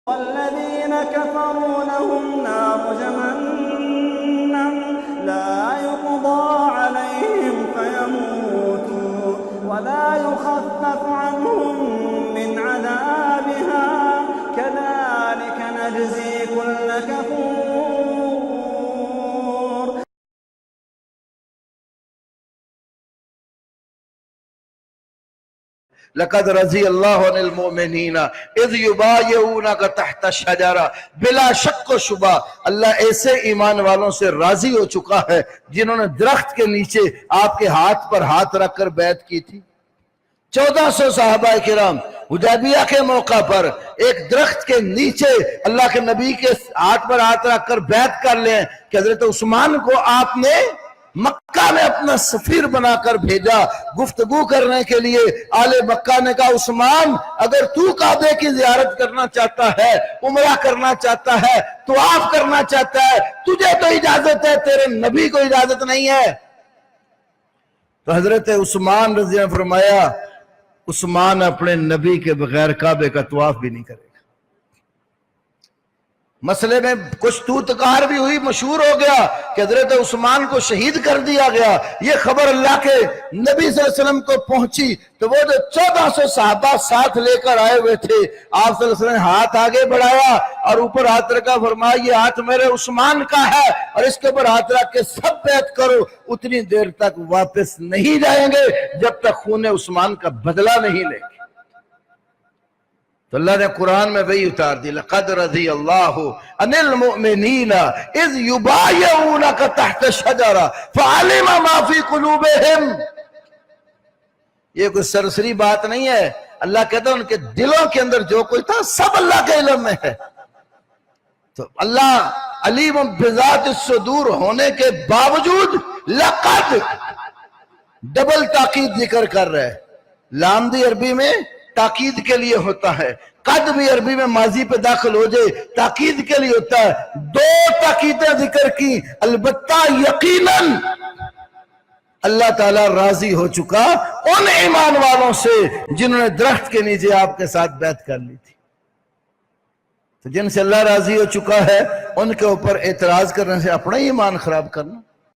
والذين كفروا لهم نار جهنم لا يقضى عليهم فيموتوا ولا يخفف عنهم من عذابها كذلك نجزي كل كفور. لقد رضی اللہ عن المؤمنین اذ یبایعونک تحت الشجرہ، بلا شک و شبہ اللہ ایسے ایمان والوں سے راضی ہو چکا ہے جنہوں نے درخت کے نیچے آپ کے ہاتھ پر ہاتھ رکھ کر بیعت کی تھی۔ 1400 صحابہ کرام حدیبیہ کے موقع پر ایک درخت کے نیچے اللہ کے نبی کے ہاتھ پر ہاتھ رکھ کر بیعت کر لیں کہ حضرت عثمان کو آپ نے مکہ میں اپنا سفیر بنا کر بھیجا گفتگو کرنے کے لیے۔ آل مکہ نے کہا عثمان اگر تو کعبے کی زیارت کرنا چاہتا ہے، عمرہ کرنا چاہتا ہے، طواف کرنا چاہتا ہے، تجھے تو اجازت ہے، تیرے نبی کو اجازت نہیں ہے۔ تو حضرت عثمان رضی اللہ عنہ نے فرمایا عثمان اپنے نبی کے بغیر کعبے کا طواف بھی نہیں کرے گا۔ مسئلے میں کچھ توتکار بھی ہوئی، مشہور ہو گیا کہ حضرت عثمان کو شہید کر دیا گیا۔ یہ خبر اللہ کے نبی صلی اللہ علیہ وسلم کو پہنچی تو وہ جو 1400 صحابہ ساتھ لے کر آئے ہوئے تھے، آپ صلی اللہ علیہ وسلم نے ہاتھ آگے بڑھایا اور اوپر ہاتھ رکھا، فرمایا یہ ہاتھ میرے عثمان کا ہے اور اس کے اوپر ہاتھ رکھ کے سب بیعت کرو، اتنی دیر تک واپس نہیں جائیں گے جب تک خون عثمان کا بدلہ نہیں لیں گے۔ تو اللہ نے قرآن میں وہی اتار دی، لقد رضی اللہ عن المؤمنین اذ یبایعونک تحت الشجرہ فعلم ما فی قلوبہم۔ یہ کوئی سرسری بات نہیں ہے، اللہ کہتا ہے ان کے دلوں کے اندر جو کوئی تھا سب اللہ کے علم میں ہے۔ تو اللہ علیم بذات الصدور ہونے کے باوجود لقد ڈبل تاکید ذکر کر رہے ہیں۔ لام بھی عربی میں تاکید کے لیے ہوتا ہے، قد بھی عربی میں ماضی پہ داخل ہو جائے تاکید کے لیے ہوتا ہے۔ دو تاکیدیں ذکر کی، البتہ یقیناً اللہ تعالیٰ راضی ہو چکا ان ایمان والوں سے جنہوں نے درخت کے نیچے آپ کے ساتھ بیعت کر لی تھی۔ تو جن سے اللہ راضی ہو چکا ہے ان کے اوپر اعتراض کرنے سے اپنا ہی ایمان خراب کرنا۔